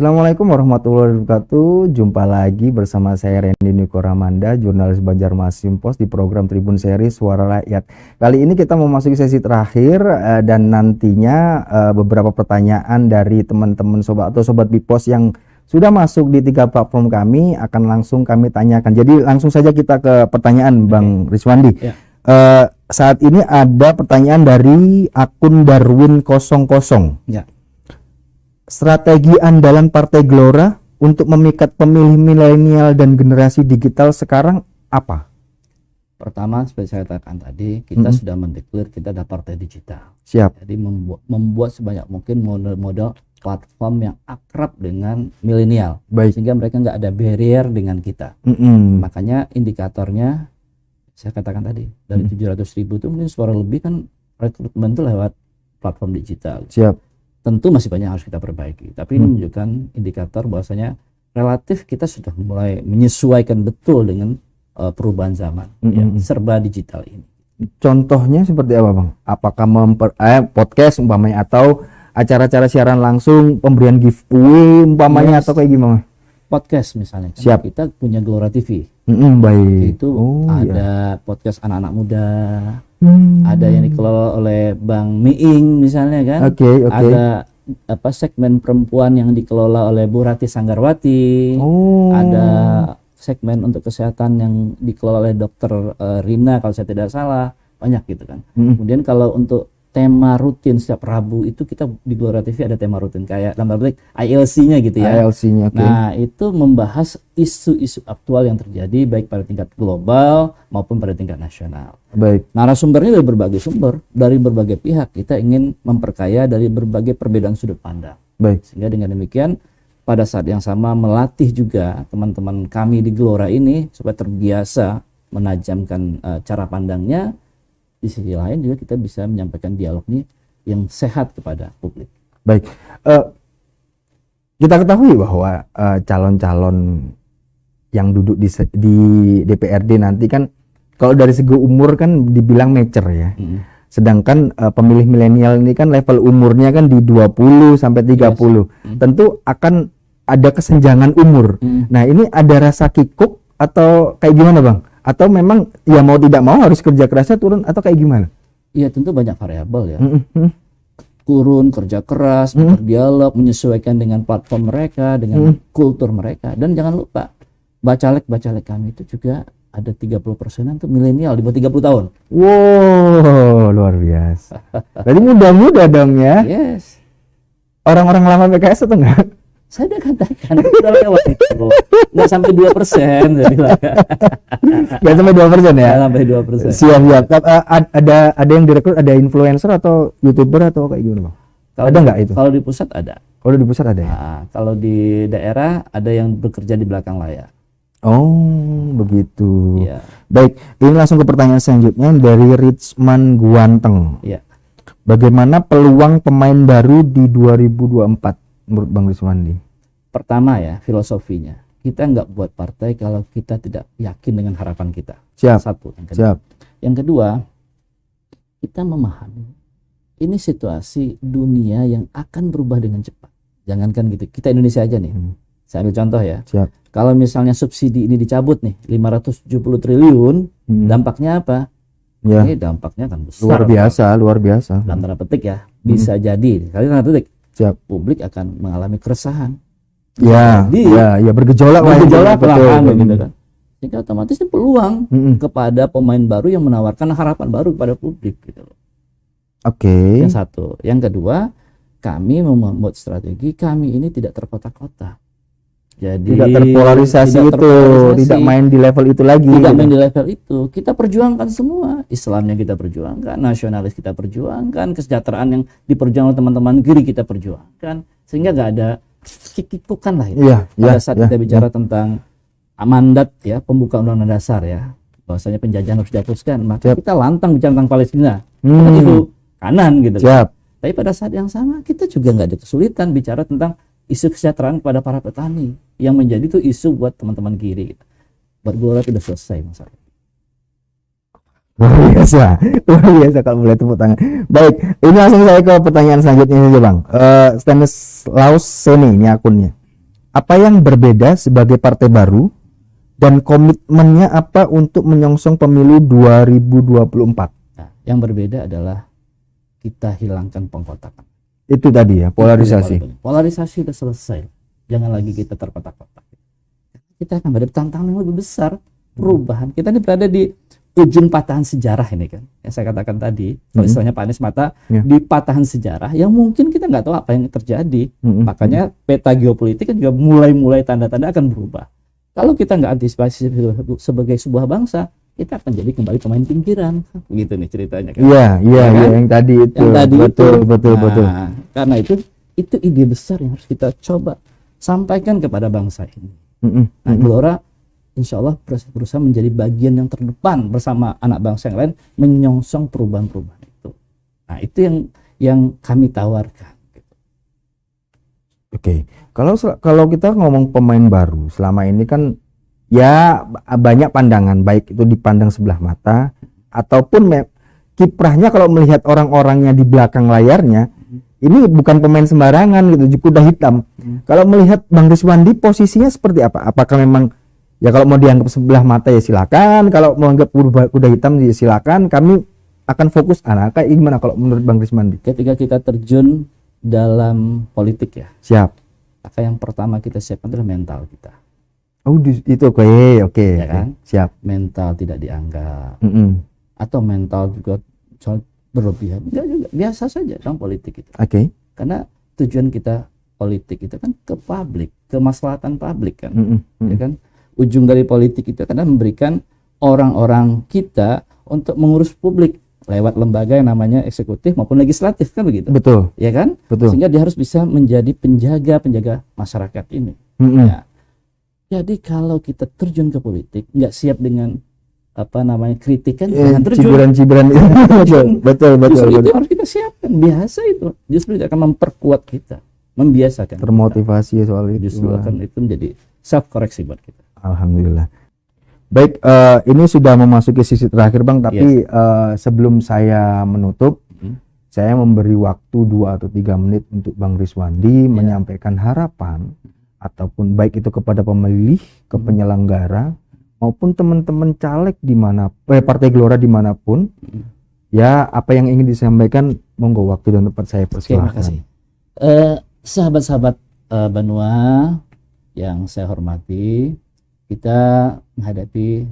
Assalamualaikum warahmatullahi wabarakatuh. Jumpa lagi bersama saya Randy Niko Ramanda, jurnalis Banjarmasin Post di program Tribun Seri Suara Rakyat. Kali ini kita memasuki sesi terakhir dan nantinya beberapa pertanyaan dari teman-teman sobat atau sobat Bipos yang sudah masuk di 3 platform kami akan langsung kami tanyakan. Jadi langsung saja kita ke pertanyaan Bang Rizwandi. Ya. Saat ini ada pertanyaan dari akun Darwin 00. Ya. Strategi andalan Partai Gelora untuk memikat pemilih milenial dan generasi digital sekarang apa? Pertama, seperti saya katakan tadi, kita sudah mendeklar kita ada partai digital. Siap. Jadi membuat sebanyak mungkin model-model platform yang akrab dengan milenial, sehingga mereka nggak ada barrier dengan kita. Makanya indikatornya saya katakan tadi dari 700.000 itu mungkin suara lebih kan rekrutmen itu lewat platform digital. Siap. Tentu masih banyak yang harus kita perbaiki, tapi ini menunjukkan indikator bahwasanya relatif kita sudah mulai menyesuaikan betul dengan perubahan zaman, ya, serba digital ini. Contohnya seperti apa, Bang? Apakah podcast umpamanya atau acara-acara siaran langsung, pemberian giveaway umpamanya atau kayak gimana? Podcast misalnya. Siap. Kita punya Gelora TV. Baik. Itu ada podcast anak-anak muda. Ada yang dikelola oleh Bang Miing misalnya kan. Ada segmen perempuan yang dikelola oleh Bu Rati Sanggarwati. Ada segmen untuk kesehatan yang dikelola oleh Dr. Rina kalau saya tidak salah. Banyak gitu kan. Kemudian kalau untuk tema rutin setiap Rabu itu kita di Gelora TV ada tema rutin kayak dalam arti ILC-nya gitu ya. ILC-nya, Nah, itu membahas isu-isu aktual yang terjadi baik pada tingkat global maupun pada tingkat nasional. Baik. Narasumbernya dari berbagai sumber, dari berbagai pihak. Kita ingin memperkaya dari berbagai perbedaan sudut pandang. Baik. Sehingga dengan demikian pada saat yang sama melatih juga teman-teman kami di Gelora ini supaya terbiasa menajamkan cara pandangnya. Di sisi lain juga kita bisa menyampaikan dialognya yang sehat kepada publik. Baik, kita ketahui bahwa calon-calon yang duduk di DPRD nanti kan kalau dari segi umur kan dibilang mature ya. Sedangkan pemilih milenial ini kan level umurnya kan di 20 sampai 30. Tentu akan ada kesenjangan umur. Nah, ini ada rasa kikuk atau kayak gimana, Bang? Atau memang ya mau tidak mau harus kerja kerasnya turun atau kayak gimana? Iya, tentu banyak variabel ya. Turun, kerja keras, berdialog, menyesuaikan dengan platform mereka, dengan kultur mereka. Dan jangan lupa, bacalek-bacalek kami itu juga ada 30% itu milenial di bawah 30 tahun. Wow, luar biasa. Berarti muda-muda dong ya? Yes. Orang-orang lama PKS atau enggak? Saya udah katakan udah lewat itu, nggak sampai 2%, nggak sampai 2% ya? Nggak sampai 2%. Siap. Ada yang direkrut, ada influencer atau YouTuber atau kayak gimana, Bang? Ada nggak itu? Kalau di pusat ada. Kalau di pusat ada ya? Nah, kalau di daerah ada yang bekerja di belakang layar. Oh, begitu. Ya. Baik, ini langsung ke pertanyaan selanjutnya dari Richman Guanteng. Ya. Bagaimana peluang pemain baru di 2024? Menurut Bang Rizwandi? Pertama ya, filosofinya kita nggak buat partai kalau kita tidak yakin dengan harapan kita. Siap. Satu. Yang kedua, kita memahami ini situasi dunia yang akan berubah dengan cepat. Jangankan gitu, kita Indonesia aja nih. Saya ambil contoh ya. Siap. Kalau misalnya subsidi ini dicabut nih 570 triliun, dampaknya apa? Ya. Ini dampaknya kan besar. Luar biasa. Dalam tanda petik ya, bisa jadi. Kali tanda petik. Siap. Publik akan mengalami keresahan. Ya bergejolak gitu kan. Sehingga otomatis ini peluang kepada pemain baru yang menawarkan harapan baru kepada publik gitu loh. Oke. Yang satu, yang kedua, kami membuat strategi kami ini tidak terkotak-kotak. Jadi tidak terpolarisasi, tidak main di level itu lagi. Tidak main di level itu. Kita perjuangkan semua. Islamnya kita perjuangkan, nasionalis kita perjuangkan, kesejahteraan yang diperjuangkan oleh teman-teman kiri kita perjuangkan. Sehingga nggak ada kikukan lah itu. Pada saat kita bicara tentang mandat ya, pembuka undang-undang dasar ya, bahwasanya penjajahan harus dihapuskan, maka kita lantang bicara tentang Palestina. Itu kanan gitu. Tapi pada saat yang sama kita juga nggak ada kesulitan bicara tentang isu kesejahteraan kepada para petani yang menjadi itu isu buat teman-teman kiri. Buat Gelora sudah selesai masalah. Luar biasa kalau boleh tepuk tangan. Baik, ini langsung saya ke pertanyaan selanjutnya saja, Bang. Stanislaus Seni ini akunnya. apa yang berbeda sebagai partai baru dan komitmennya apa untuk menyongsong pemilu 2024? Nah, yang berbeda adalah kita hilangkan pengkotakan. Itu tadi ya, polarisasi. Polarisasi sudah selesai. Jangan lagi kita terkotak-kotak. Kita akan berhadapi tantangan yang lebih besar, perubahan. Kita ini berada di ujung patahan sejarah ini kan. Yang saya katakan tadi, kalau istilahnya Pak Anies Mata, di patahan sejarah yang mungkin kita nggak tahu apa yang terjadi. Makanya peta geopolitik kan juga mulai tanda-tanda akan berubah. Kalau kita nggak antisipasi sebagai sebuah bangsa, kita akan jadi kembali pemain pinggiran. Begitu nih ceritanya kan. Iya, yang tadi itu. Yang tadi betul. Karena itu ide besar yang harus kita coba sampaikan kepada bangsa ini. Nah, Gelora insya Allah berusaha menjadi bagian yang terdepan bersama anak bangsa yang lain menyongsong perubahan-perubahan itu. Nah, itu yang kami tawarkan. Oke. Kalau kita ngomong pemain baru, selama ini kan ya banyak pandangan, baik itu dipandang sebelah mata ataupun kiprahnya kalau melihat orang-orangnya di belakang layarnya, ini bukan pemain sembarangan gitu, kuda hitam. Kalau melihat Bang Rizwandi posisinya seperti apa? Apakah memang ya kalau mau dianggap sebelah mata ya silakan, kalau mau anggap kuda hitam ya silakan. Kami akan fokus kayak gimana kalau menurut Bang Rizwandi? Ketika kita terjun dalam politik ya. Siap. Maka yang pertama kita siapkan adalah mental kita. Oh, itu oke. Ya kan? Siap. Mental tidak dianggap. Atau mental juga berlebihan. Enggak juga, biasa saja dalam politik itu. Oke. Karena tujuan kita politik itu kan ke publik, kemaslahatan publik kan. Ya kan? Ujung dari politik itu kan memberikan orang-orang kita untuk mengurus publik lewat lembaga yang namanya eksekutif maupun legislatif kan begitu. Betul. Ya kan? Betul. Sehingga dia harus bisa menjadi penjaga masyarakat ini. Ya. Jadi kalau kita terjun ke politik nggak siap dengan kritikan, jangan terjun. Cibiran itu. betul. Itu harus kita siapkan. Biasa itu. Justru itu akan memperkuat kita, membiasakan. Termotivasi kita. Soal itu. Justru akan itu menjadi self koreksi buat kita. Alhamdulillah. Baik, ini sudah memasuki sisi terakhir Bang, tapi sebelum saya menutup, saya memberi waktu 2 atau 3 menit untuk Bang Rizwandi menyampaikan harapan ataupun baik itu kepada pemilih, ke penyelenggara maupun teman-teman caleg Partai Gelora dimanapun, ya apa yang ingin disampaikan, monggo waktu dan tempat saya persilahkan. Terima kasih. Sahabat-sahabat Banua yang saya hormati, kita menghadapi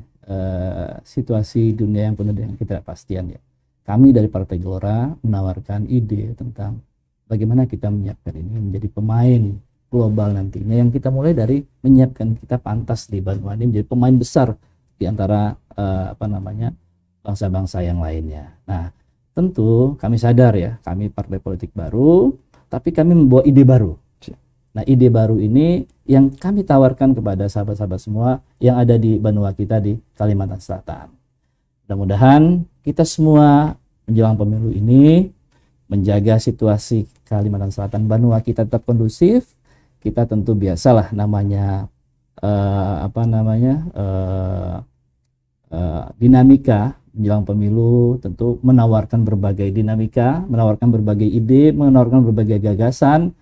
situasi dunia yang penuh dengan ketidakpastian ya. Kami dari Partai Gelora menawarkan ide tentang bagaimana kita menyiapkan ini menjadi pemain global nantinya, yang kita mulai dari menyiapkan kita pantas di Banua ini menjadi pemain besar di antara bangsa-bangsa yang lainnya. Nah, tentu kami sadar ya, kami partai politik baru, tapi kami membawa ide baru. Nah, ide baru ini yang kami tawarkan kepada sahabat-sahabat semua yang ada di Banua kita di Kalimantan Selatan. Mudah-mudahan kita semua menjelang pemilu ini menjaga situasi Kalimantan Selatan Banua kita tetap kondusif. Kita tentu biasalah namanya dinamika menjelang pemilu, tentu menawarkan berbagai dinamika, menawarkan berbagai ide, menawarkan berbagai gagasan,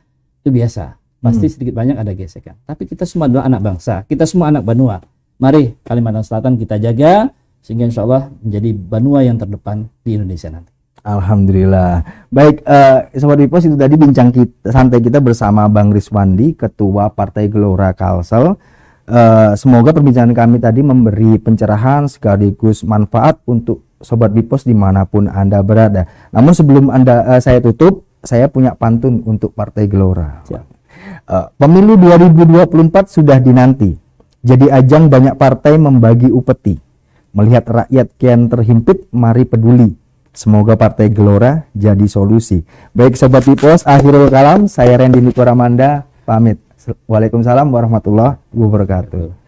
itu biasa. Pasti sedikit banyak ada gesekan. Tapi kita semua adalah anak bangsa, kita semua anak Banua. Mari Kalimantan Selatan kita jaga sehingga insya Allah menjadi Banua yang terdepan di Indonesia nanti. Alhamdulillah. Baik, Sobat Bipos, itu tadi bincang santai kita bersama Bang Rizwandi, Ketua Partai Gelora Kalsel. Semoga perbincangan kami tadi memberi pencerahan sekaligus manfaat untuk Sobat Bipos dimanapun Anda berada. Namun sebelum saya tutup, saya punya pantun untuk Partai Gelora. Pemilu 2024 sudah dinanti, jadi ajang banyak partai membagi upeti. Melihat rakyat kian terhimpit, mari peduli. Semoga Partai Gelora jadi solusi. Baik Sobat Bipos, akhirul kalam, saya Randy Niko Ramanda pamit. Waalaikumsalam warahmatullahi wabarakatuh.